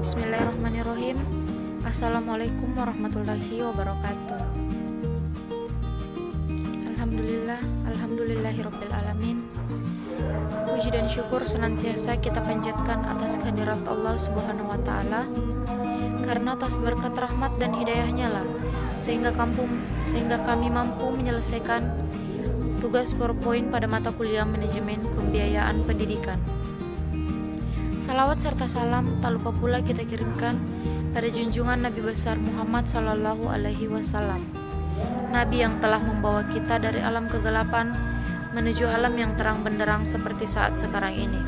Bismillahirrahmanirrahim. Assalamualaikum warahmatullahi wabarakatuh. Alhamdulillahirabbil alamin. Puji dan syukur senantiasa kita panjatkan atas kehadirat Allah Subhanahu wa taala, karena atas berkat rahmat dan hidayahnya lah sehingga kami mampu menyelesaikan tugas PowerPoint pada mata kuliah manajemen pembiayaan pendidikan. Salawat serta salam tak lupa pula kita kirimkan pada junjungan Nabi besar Muhammad Sallallahu Alaihi Wasallam, Nabi yang telah membawa kita dari alam kegelapan menuju alam yang terang benderang seperti saat sekarang ini.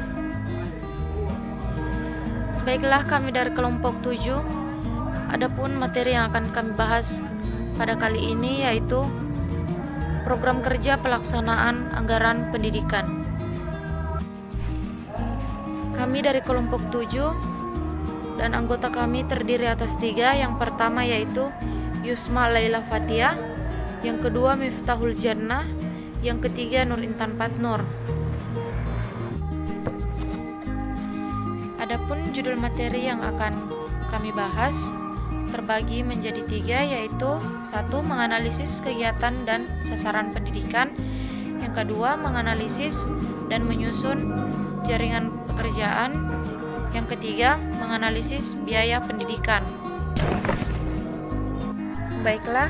Baiklah, kami dari kelompok 7. Adapun materi yang akan kami bahas pada kali ini yaitu program kerja pelaksanaan anggaran pendidikan. Kami dari kelompok 7 dan anggota kami terdiri atas 3. Yang pertama yaitu Yusma Laila Fatia, yang kedua Miftahul Jannah, yang ketiga Nur Intan Patnur. Adapun judul materi yang akan kami bahas terbagi menjadi 3, yaitu 1. Menganalisis kegiatan dan sasaran pendidikan, yang kedua menganalisis dan menyusun jaringan pekerjaan, yang ketiga menganalisis biaya pendidikan. Baiklah,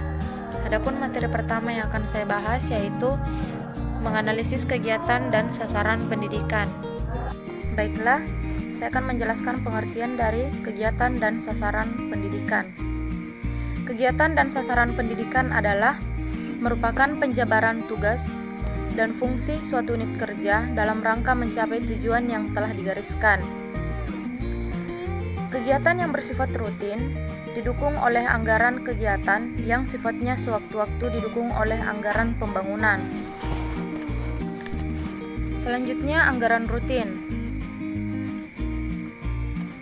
adapun materi pertama yang akan saya bahas yaitu menganalisis kegiatan dan sasaran pendidikan. Baiklah, saya akan menjelaskan pengertian dari kegiatan dan sasaran pendidikan. Kegiatan dan sasaran pendidikan adalah merupakan penjabaran tugas dan fungsi suatu unit kerja dalam rangka mencapai tujuan yang telah digariskan. Kegiatan yang bersifat rutin didukung oleh anggaran kegiatan yang sifatnya sewaktu-waktu didukung oleh anggaran pembangunan. Selanjutnya, anggaran rutin.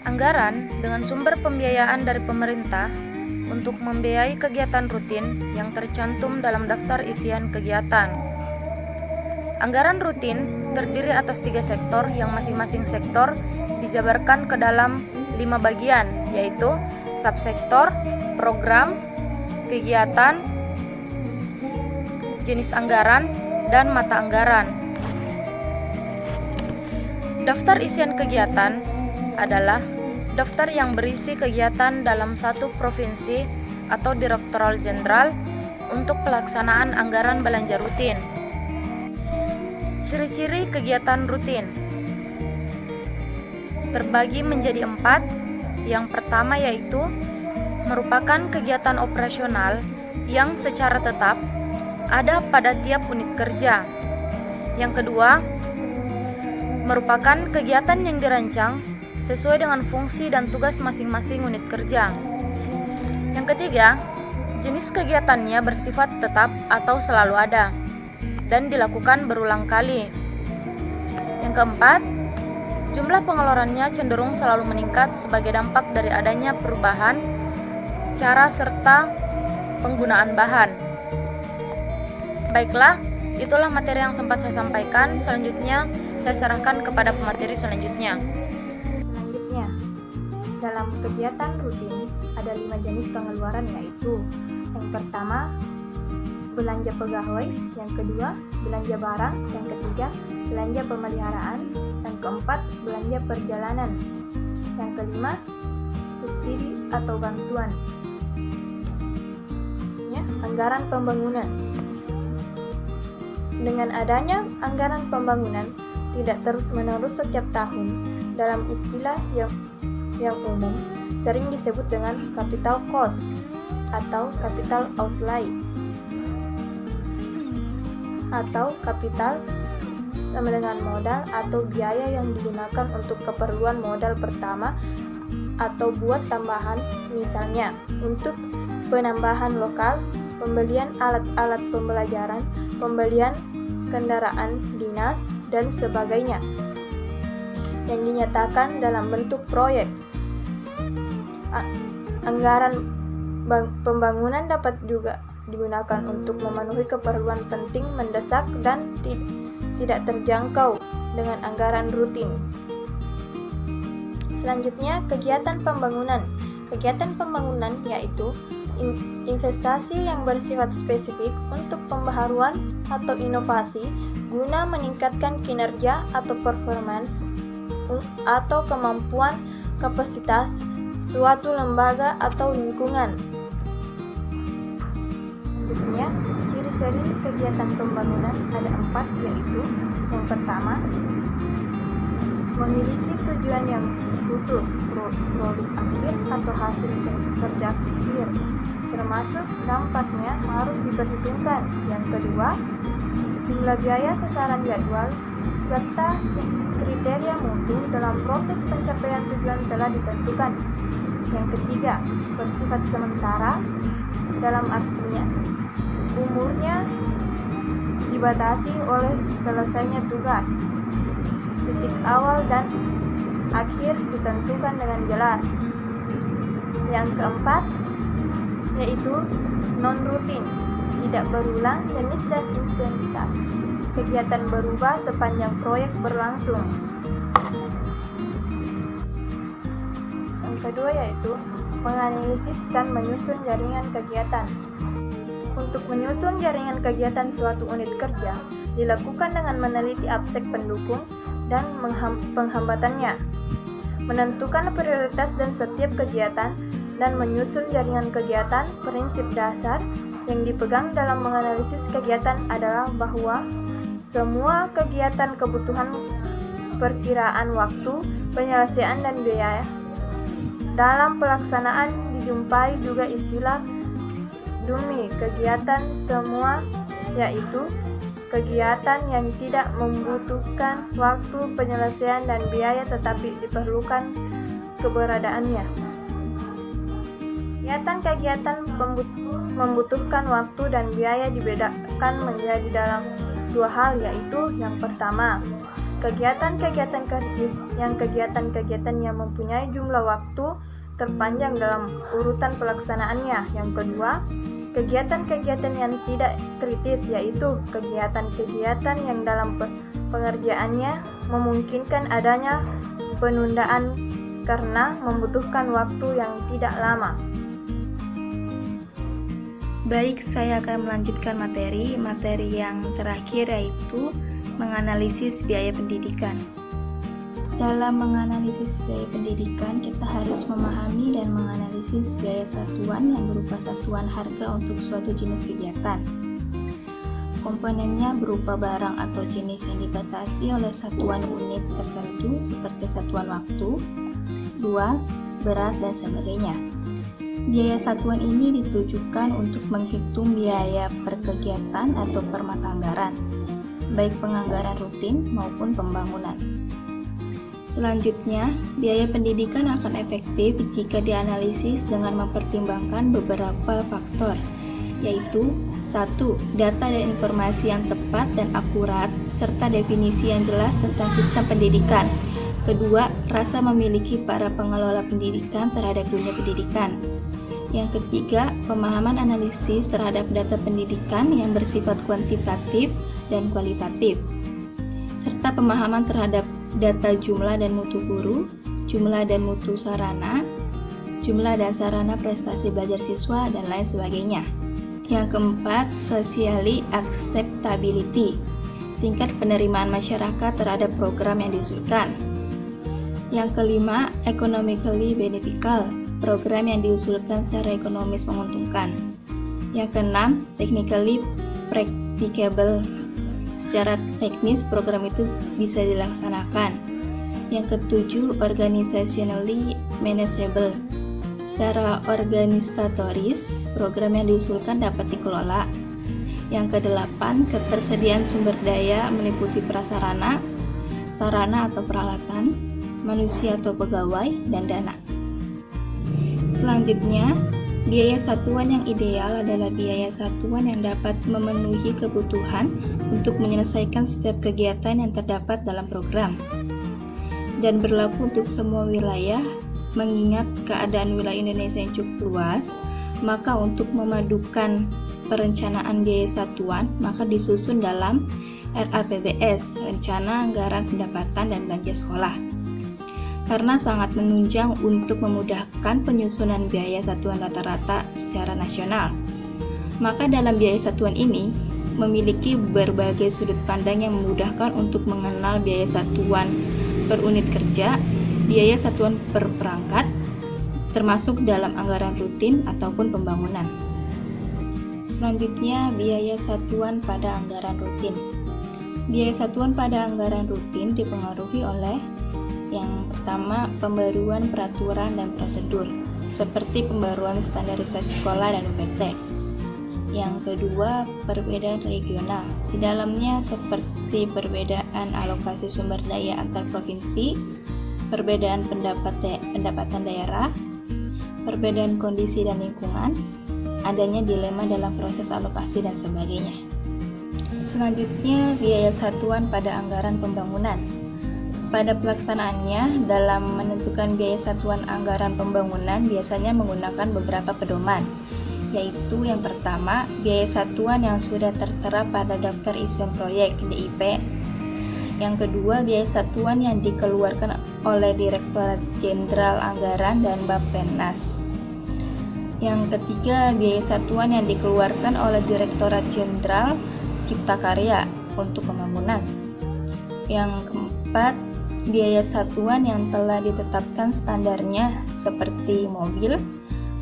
Anggaran dengan sumber pembiayaan dari pemerintah untuk membiayai kegiatan rutin yang tercantum dalam daftar isian kegiatan. Anggaran rutin terdiri atas 3 sektor yang masing-masing sektor dijabarkan ke dalam 5 bagian, yaitu subsektor, program, kegiatan, jenis anggaran, dan mata anggaran. Daftar isian kegiatan adalah daftar yang berisi kegiatan dalam satu provinsi atau direktoral jenderal untuk pelaksanaan anggaran belanja rutin. Ciri-ciri kegiatan rutin terbagi menjadi 4. Yang pertama yaitu merupakan kegiatan operasional yang secara tetap ada pada tiap unit kerja. Yang kedua, merupakan kegiatan yang dirancang sesuai dengan fungsi dan tugas masing-masing unit kerja. Yang ketiga, jenis kegiatannya bersifat tetap atau selalu ada dan dilakukan berulang kali. Yang keempat, jumlah pengeluarannya cenderung selalu meningkat sebagai dampak dari adanya perubahan cara serta penggunaan bahan. Baiklah, itulah materi yang sempat saya sampaikan. Selanjutnya, saya serahkan kepada pemateri selanjutnya. Selanjutnya, dalam kegiatan rutin ada 5 jenis pengeluaran, yaitu yang pertama belanja pegawai, yang kedua belanja barang, yang ketiga belanja pemeliharaan, yang keempat belanja perjalanan, yang kelima subsidi atau bantuan. Anggaran pembangunan. Dengan adanya anggaran pembangunan tidak terus-menerus setiap tahun, dalam istilah yang umum sering disebut dengan capital cost atau capital outlay atau kapital sama dengan modal atau biaya yang digunakan untuk keperluan modal pertama atau buat tambahan, misalnya untuk penambahan lokal, pembelian alat-alat pembelajaran, pembelian kendaraan dinas, dan sebagainya yang dinyatakan dalam bentuk proyek. Anggaran pembangunan dapat juga digunakan untuk memenuhi keperluan penting mendesak dan tidak terjangkau dengan anggaran rutin. Selanjutnya, kegiatan pembangunan. Kegiatan pembangunan yaitu investasi yang bersifat spesifik untuk pembaharuan atau inovasi guna meningkatkan kinerja atau performance atau kemampuan kapasitas suatu lembaga atau lingkungan. Selanjutnya, ciri-ciri kegiatan pembangunan ada 4, yaitu yang pertama, memiliki tujuan yang khusus, produk akhir atau hasil kerja akhir, termasuk dampaknya harus diperhitungkan. Yang kedua, jumlah biaya sasaran jadwal serta kriteria mutu dalam proses pencapaian tujuan telah ditentukan. Yang ketiga, bersifat sementara, dalam artinya umurnya dibatasi oleh selesainya tugas. Titik awal dan akhir ditentukan dengan jelas. Yang keempat, yaitu non-rutin, tidak berulang jenis dan intensitas. Kegiatan berubah sepanjang proyek berlangsung. Yang kedua yaitu menganalisis dan menyusun jaringan kegiatan. Untuk menyusun jaringan kegiatan suatu unit kerja dilakukan dengan meneliti aspek pendukung dan penghambatannya, menentukan prioritas dan setiap kegiatan, dan menyusun jaringan kegiatan. Prinsip dasar yang dipegang dalam menganalisis kegiatan adalah bahwa semua kegiatan kebutuhan perkiraan waktu, penyelesaian, dan biaya dalam pelaksanaan. Dijumpai juga istilah DUMI, kegiatan semua, yaitu kegiatan yang tidak membutuhkan waktu, penyelesaian, dan biaya tetapi diperlukan keberadaannya. Kegiatan membutuhkan waktu dan biaya dibedakan menjadi dalam 2 hal, yaitu yang pertama, kegiatan-kegiatan yang mempunyai jumlah waktu terpanjang dalam urutan pelaksanaannya. Yang kedua, kegiatan-kegiatan yang tidak kritis, yaitu kegiatan-kegiatan yang dalam pengerjaannya memungkinkan adanya penundaan karena membutuhkan waktu yang tidak lama. Baik, saya akan melanjutkan materi yang terakhir, yaitu menganalisis biaya pendidikan. Dalam menganalisis biaya pendidikan, kita harus memahami dan menganalisis biaya satuan yang berupa satuan harga untuk suatu jenis kegiatan. Komponennya berupa barang atau jenis yang dibatasi oleh satuan unit tertentu seperti satuan waktu, luas, berat, dan sebagainya. Biaya satuan ini ditujukan untuk menghitung biaya per kegiatan atau per mata anggaran, baik penganggaran rutin maupun pembangunan. Selanjutnya, biaya pendidikan akan efektif jika dianalisis dengan mempertimbangkan beberapa faktor, yaitu 1. Data dan informasi yang tepat dan akurat, serta definisi yang jelas tentang sistem pendidikan. Kedua, rasa memiliki para pengelola pendidikan terhadap dunia pendidikan. Yang ketiga, pemahaman analisis terhadap data pendidikan yang bersifat kuantitatif dan kualitatif, serta pemahaman terhadap data jumlah dan mutu guru, jumlah dan mutu sarana, jumlah dan sarana prestasi belajar siswa, dan lain sebagainya. Yang keempat, socially acceptability, tingkat penerimaan masyarakat terhadap program yang diusulkan. Yang kelima, economically beneficial, program yang diusulkan secara ekonomis menguntungkan. Yang keenam, technically practicable, secara teknis program itu bisa dilaksanakan. Yang ketujuh, organizationally manageable, secara organisatoris program yang diusulkan dapat dikelola. Yang kedelapan, ketersediaan sumber daya meliputi prasarana, sarana atau peralatan, manusia atau pegawai, dan dana. Selanjutnya, biaya satuan yang ideal adalah biaya satuan yang dapat memenuhi kebutuhan untuk menyelesaikan setiap kegiatan yang terdapat dalam program dan berlaku untuk semua wilayah. Mengingat keadaan wilayah Indonesia yang cukup luas, maka untuk memadukan perencanaan biaya satuan, maka disusun dalam RAPBS, Rencana Anggaran Pendapatan dan Belanja Sekolah. karena sangat menunjang untuk memudahkan penyusunan biaya satuan rata-rata secara nasional. Maka dalam biaya satuan ini memiliki berbagai sudut pandang yang memudahkan untuk mengenal biaya satuan per unit kerja, biaya satuan per perangkat, termasuk dalam anggaran rutin ataupun pembangunan. Selanjutnya, biaya satuan pada anggaran rutin. Biaya satuan pada anggaran rutin dipengaruhi oleh yang pertama, pembaruan peraturan dan prosedur, seperti pembaruan standarisasi sekolah dan UPT. Yang kedua, perbedaan regional. Di dalamnya seperti perbedaan alokasi sumber daya antar provinsi, perbedaan pendapatan daerah, perbedaan kondisi dan lingkungan, adanya dilema dalam proses alokasi dan sebagainya. Selanjutnya, biaya satuan pada anggaran pembangunan. Pada pelaksanaannya, dalam menentukan biaya satuan anggaran pembangunan biasanya menggunakan beberapa pedoman, yaitu yang pertama, biaya satuan yang sudah tertera pada daftar isian proyek DIP. Yang kedua, biaya satuan yang dikeluarkan oleh Direktorat Jenderal Anggaran dan Bappenas. Yang ketiga, biaya satuan yang dikeluarkan oleh Direktorat Jenderal Cipta Karya untuk pembangunan. Yang keempat, biaya satuan yang telah ditetapkan standarnya seperti mobil,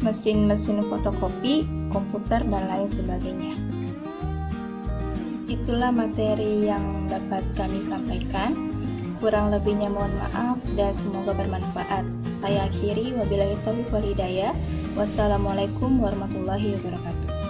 mesin-mesin fotokopi, komputer, dan lain sebagainya. Itulah materi yang dapat kami sampaikan. Kurang lebihnya mohon maaf dan semoga bermanfaat. Saya akhiri, wabillahi taufiq wal hidayah. Wassalamualaikum warahmatullahi wabarakatuh.